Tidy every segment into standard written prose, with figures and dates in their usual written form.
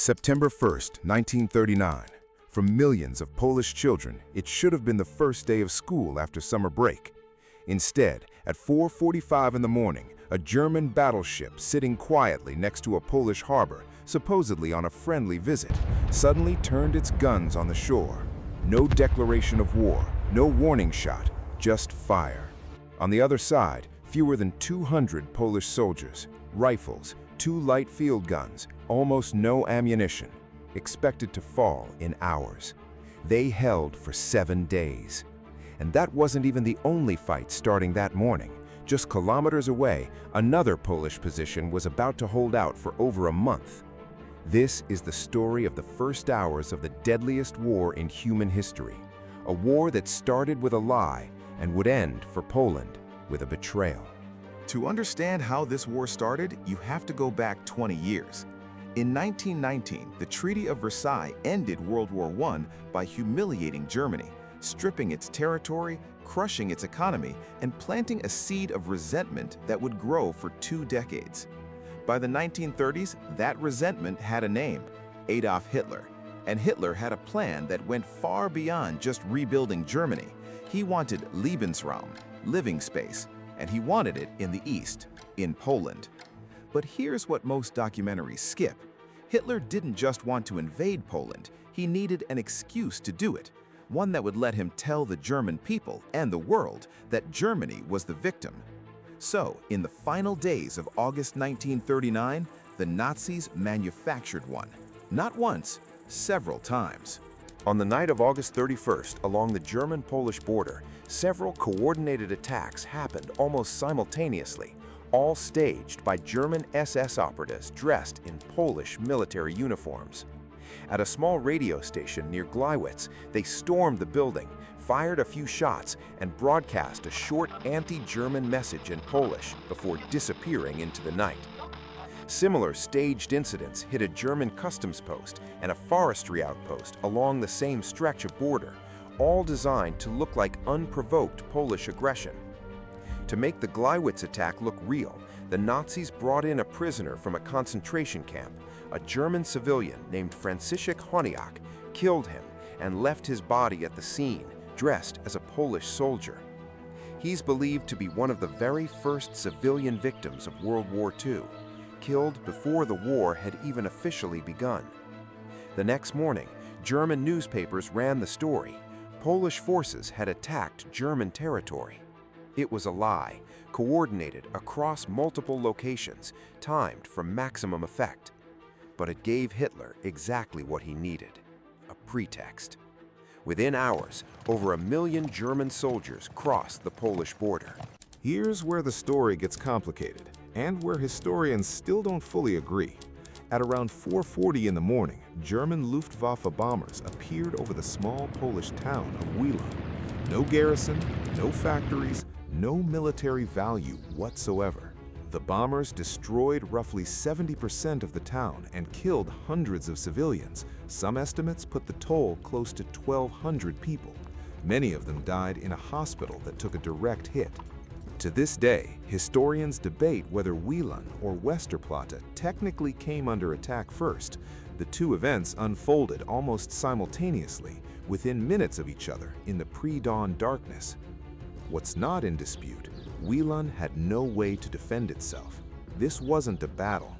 September 1st, 1939. For millions of Polish children, it should have been the first day of school after summer break. Instead, at 4:45 in the morning, a German battleship sitting quietly next to a Polish harbor, supposedly on a friendly visit, suddenly turned its guns on the shore. No declaration of war, no warning shot, just fire. On the other side, fewer than 200 Polish soldiers, rifles, 2 light field guns, almost no ammunition, expected to fall in hours. They held for 7 days. And that wasn't even the only fight starting that morning. Just kilometers away, another Polish position was about to hold out for over a month. This is the story of the first hours of the deadliest war in human history. A war that started with a lie and would end for Poland with a betrayal. To understand how this war started, you have to go back 20 years. In 1919, the Treaty of Versailles ended World War I by humiliating Germany, stripping its territory, crushing its economy, and planting a seed of resentment that would grow for 2 decades. By the 1930s, that resentment had a name, Adolf Hitler. And Hitler had a plan that went far beyond just rebuilding Germany. He wanted Lebensraum, living space, and he wanted it in the East, in Poland. But here's what most documentaries skip. Hitler didn't just want to invade Poland, he needed an excuse to do it, one that would let him tell the German people and the world that Germany was the victim. So, in the final days of August 1939, the Nazis manufactured one. Not once, several times. On the night of August 31st, along the German-Polish border, several coordinated attacks happened almost simultaneously, all staged by German SS operatives dressed in Polish military uniforms. At a small radio station near Gleiwitz, they stormed the building, fired a few shots, and broadcast a short anti-German message in Polish before disappearing into the night. Similar staged incidents hit a German customs post and a forestry outpost along the same stretch of border, all designed to look like unprovoked Polish aggression. To make the Gleiwitz attack look real, the Nazis brought in a prisoner from a concentration camp, a German civilian named Franciszek Honiak, killed him, and left his body at the scene, dressed as a Polish soldier. He's believed to be one of the very first civilian victims of World War II, killed before the war had even officially begun. The next morning, German newspapers ran the story. Polish forces had attacked German territory. It was a lie, coordinated across multiple locations, timed for maximum effect. But it gave Hitler exactly what he needed, a pretext. Within hours, over 1 million German soldiers crossed the Polish border. Here's where the story gets complicated, and where historians still don't fully agree. At around 4:40 in the morning, German Luftwaffe bombers appeared over the small Polish town of Wieluń. No garrison, no factories, no military value whatsoever. The bombers destroyed roughly 70% of the town and killed hundreds of civilians. Some estimates put the toll close to 1,200 people. Many of them died in a hospital that took a direct hit. To this day, historians debate whether Wieluń or Westerplatte technically came under attack first. The two events unfolded almost simultaneously, within minutes of each other in the pre-dawn darkness. What's not in dispute, Wieluń had no way to defend itself. This wasn't a battle.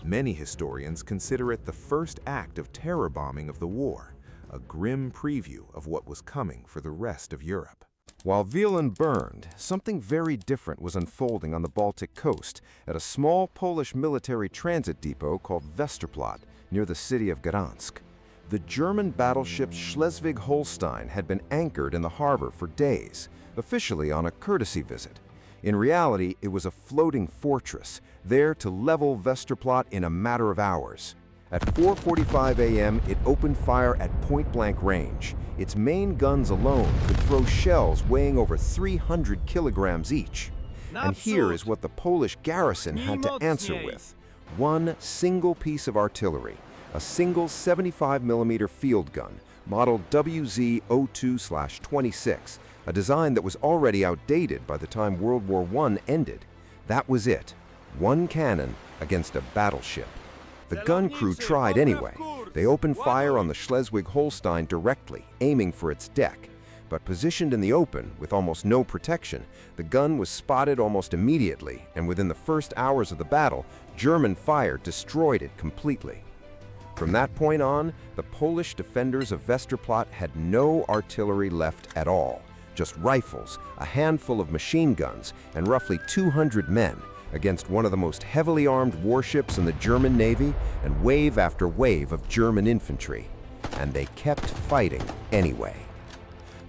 Many historians consider it the first act of terror bombing of the war, a grim preview of what was coming for the rest of Europe. While Wieluń burned, something very different was unfolding on the Baltic coast at a small Polish military transit depot called Westerplatte near the city of Gdansk. The German battleship Schleswig-Holstein had been anchored in the harbor for days, officially on a courtesy visit. In reality, it was a floating fortress, there to level Westerplatte in a matter of hours. At 4:45 a.m., it opened fire at point-blank range. Its main guns alone could throw shells weighing over 300 kilograms each. And here is what the Polish garrison had to answer with. One single piece of artillery, a single 75mm field gun, model WWII-02/26, a design that was already outdated by the time World War I ended. That was it. One cannon against a battleship. The gun crew tried anyway. They opened fire on the Schleswig-Holstein directly, aiming for its deck. But positioned in the open, with almost no protection, the gun was spotted almost immediately, and within the first hours of the battle, German fire destroyed it completely. From that point on, the Polish defenders of Westerplatte had no artillery left at all, just rifles, a handful of machine guns, and roughly 200 men against one of the most heavily armed warships in the German Navy and wave after wave of German infantry. And they kept fighting anyway.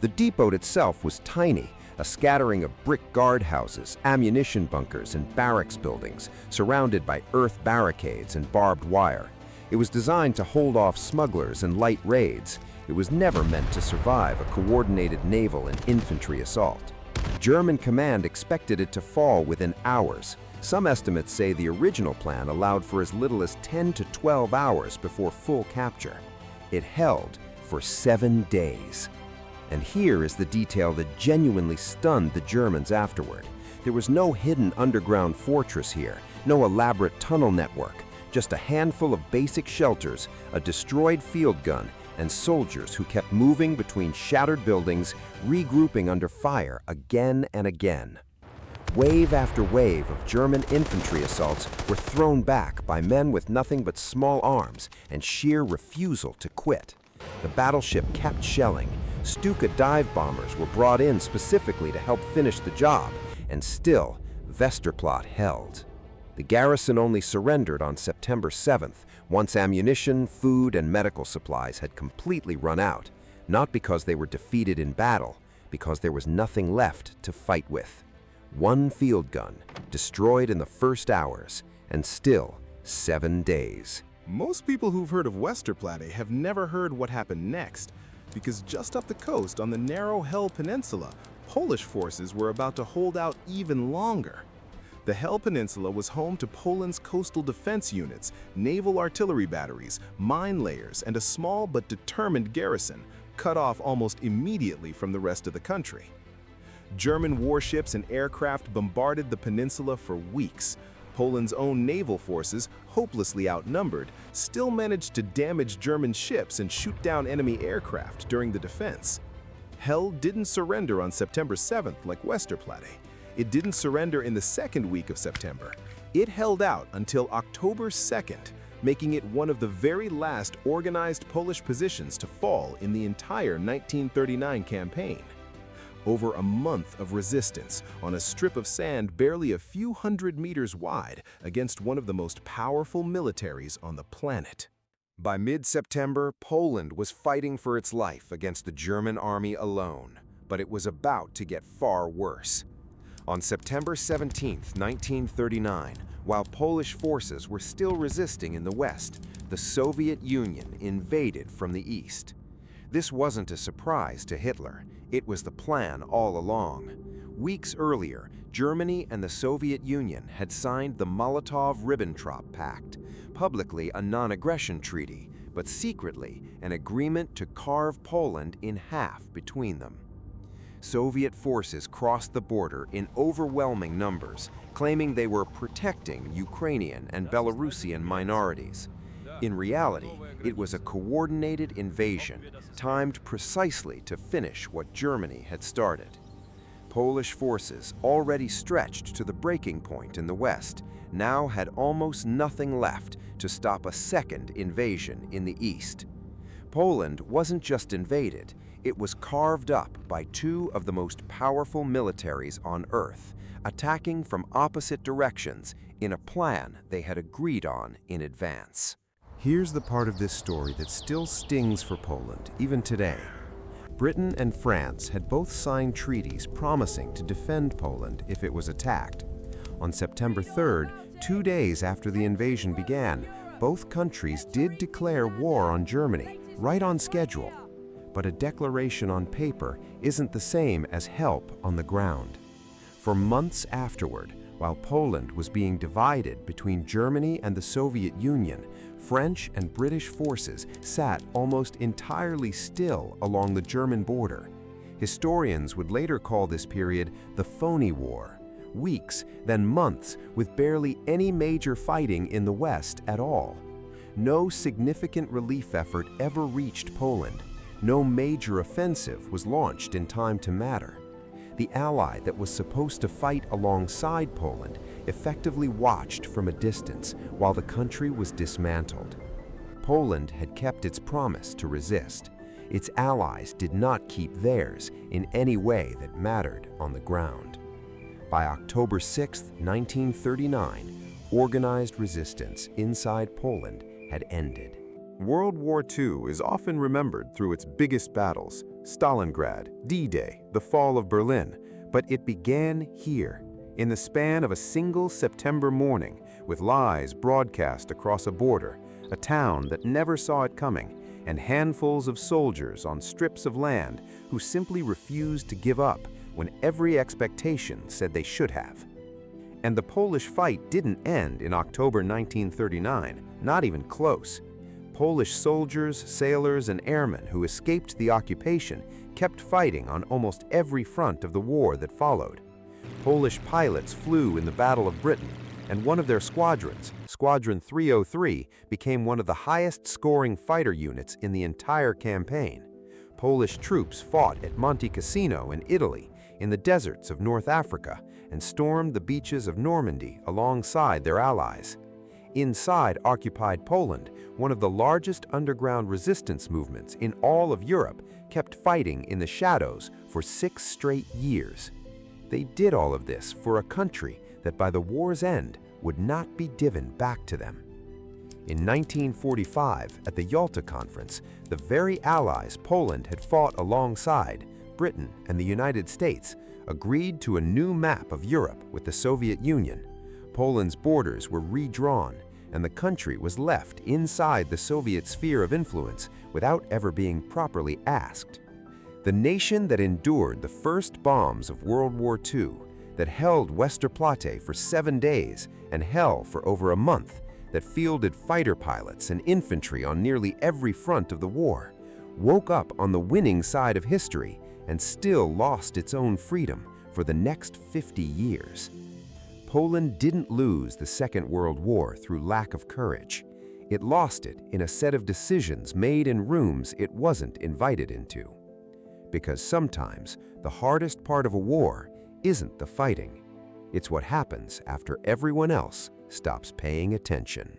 The depot itself was tiny, a scattering of brick guardhouses, ammunition bunkers, and barracks buildings, surrounded by earth barricades and barbed wire. It was designed to hold off smugglers and light raids. It was never meant to survive a coordinated naval and infantry assault. German command expected it to fall within hours. Some estimates say the original plan allowed for as little as 10 to 12 hours before full capture. It held for 7 days. And here is the detail that genuinely stunned the Germans afterward. There was no hidden underground fortress here, no elaborate tunnel network, just a handful of basic shelters, a destroyed field gun, and soldiers who kept moving between shattered buildings, regrouping under fire again and again. Wave after wave of German infantry assaults were thrown back by men with nothing but small arms and sheer refusal to quit. The battleship kept shelling. Stuka dive bombers were brought in specifically to help finish the job, and still, Westerplatte held. The garrison only surrendered on September 7th, once ammunition, food, and medical supplies had completely run out, not because they were defeated in battle, because there was nothing left to fight with. One field gun, destroyed in the first hours, and still 7 days. Most people who've heard of Westerplatte have never heard what happened next, because just up the coast on the narrow Hel Peninsula, Polish forces were about to hold out even longer. The Hel Peninsula was home to Poland's coastal defense units, naval artillery batteries, mine layers, and a small but determined garrison, cut off almost immediately from the rest of the country. German warships and aircraft bombarded the peninsula for weeks. Poland's own naval forces, hopelessly outnumbered, still managed to damage German ships and shoot down enemy aircraft during the defense. Hel didn't surrender on September 7th like Westerplatte. It didn't surrender in the second week of September. It held out until October 2nd, making it one of the very last organized Polish positions to fall in the entire 1939 campaign. Over a month of resistance on a strip of sand barely a few hundred meters wide against one of the most powerful militaries on the planet. By mid-September, Poland was fighting for its life against the German army alone, but it was about to get far worse. On September 17, 1939, while Polish forces were still resisting in the west, the Soviet Union invaded from the east. This wasn't a surprise to Hitler. It was the plan all along. Weeks earlier, Germany and the Soviet Union had signed the Molotov-Ribbentrop Pact, publicly a non-aggression treaty, but secretly an agreement to carve Poland in half between them. Soviet forces crossed the border in overwhelming numbers, claiming they were protecting Ukrainian and Belarusian minorities. In reality, it was a coordinated invasion, timed precisely to finish what Germany had started. Polish forces, already stretched to the breaking point in the west, now had almost nothing left to stop a second invasion in the east. Poland wasn't just invaded, it was carved up by two of the most powerful militaries on Earth, attacking from opposite directions in a plan they had agreed on in advance. Here's the part of this story that still stings for Poland, even today. Britain and France had both signed treaties promising to defend Poland if it was attacked. On September 3rd, 2 days after the invasion began, both countries did declare war on Germany, right on schedule. But a declaration on paper isn't the same as help on the ground. For months afterward, while Poland was being divided between Germany and the Soviet Union, French and British forces sat almost entirely still along the German border. Historians would later call this period the Phony War. Weeks, then months, with barely any major fighting in the West at all. no significant relief effort ever reached Poland. No major offensive was launched in time to matter. The ally that was supposed to fight alongside Poland effectively watched from a distance while the country was dismantled. Poland had kept its promise to resist. Its allies did not keep theirs in any way that mattered on the ground. By October 6, 1939, organized resistance inside Poland had ended. World War II is often remembered through its biggest battles, Stalingrad, D-Day, the fall of Berlin, but it began here, in the span of a single September morning, with lies broadcast across a border, a town that never saw it coming, and handfuls of soldiers on strips of land who simply refused to give up when every expectation said they should have. And the Polish fight didn't end in October 1939, not even close. Polish soldiers, sailors, and airmen who escaped the occupation kept fighting on almost every front of the war that followed. Polish pilots flew in the Battle of Britain, and one of their squadrons, Squadron 303, became one of the highest-scoring fighter units in the entire campaign. Polish troops fought at Monte Cassino in Italy, in the deserts of North Africa, and stormed the beaches of Normandy alongside their allies. Inside occupied Poland, one of the largest underground resistance movements in all of Europe kept fighting in the shadows for 6 straight years. They did all of this for a country that by the war's end would not be given back to them. In 1945, at the Yalta Conference, the very allies Poland had fought alongside, Britain and the United States, agreed to a new map of Europe with the Soviet Union. Poland's borders were redrawn, and the country was left inside the Soviet sphere of influence without ever being properly asked. The nation that endured the first bombs of World War II, that held Westerplatte for 7 days and Hel for over a month, that fielded fighter pilots and infantry on nearly every front of the war, woke up on the winning side of history and still lost its own freedom for the next 50 years. Poland didn't lose the Second World War through lack of courage. It lost it in a set of decisions made in rooms it wasn't invited into. Because sometimes the hardest part of a war isn't the fighting. It's what happens after everyone else stops paying attention.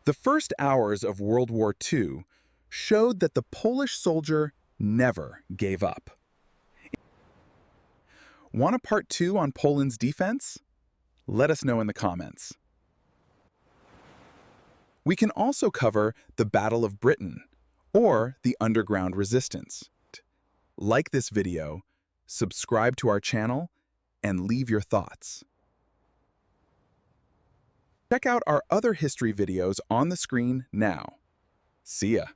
The first hours of World War II showed that the Polish soldier never gave up. Want a part 2 on Poland's defense? Let us know in the comments. We can also cover the Battle of Britain or the Underground Resistance. Like this video, subscribe to our channel, and leave your thoughts. Check out our other history videos on the screen now. See ya!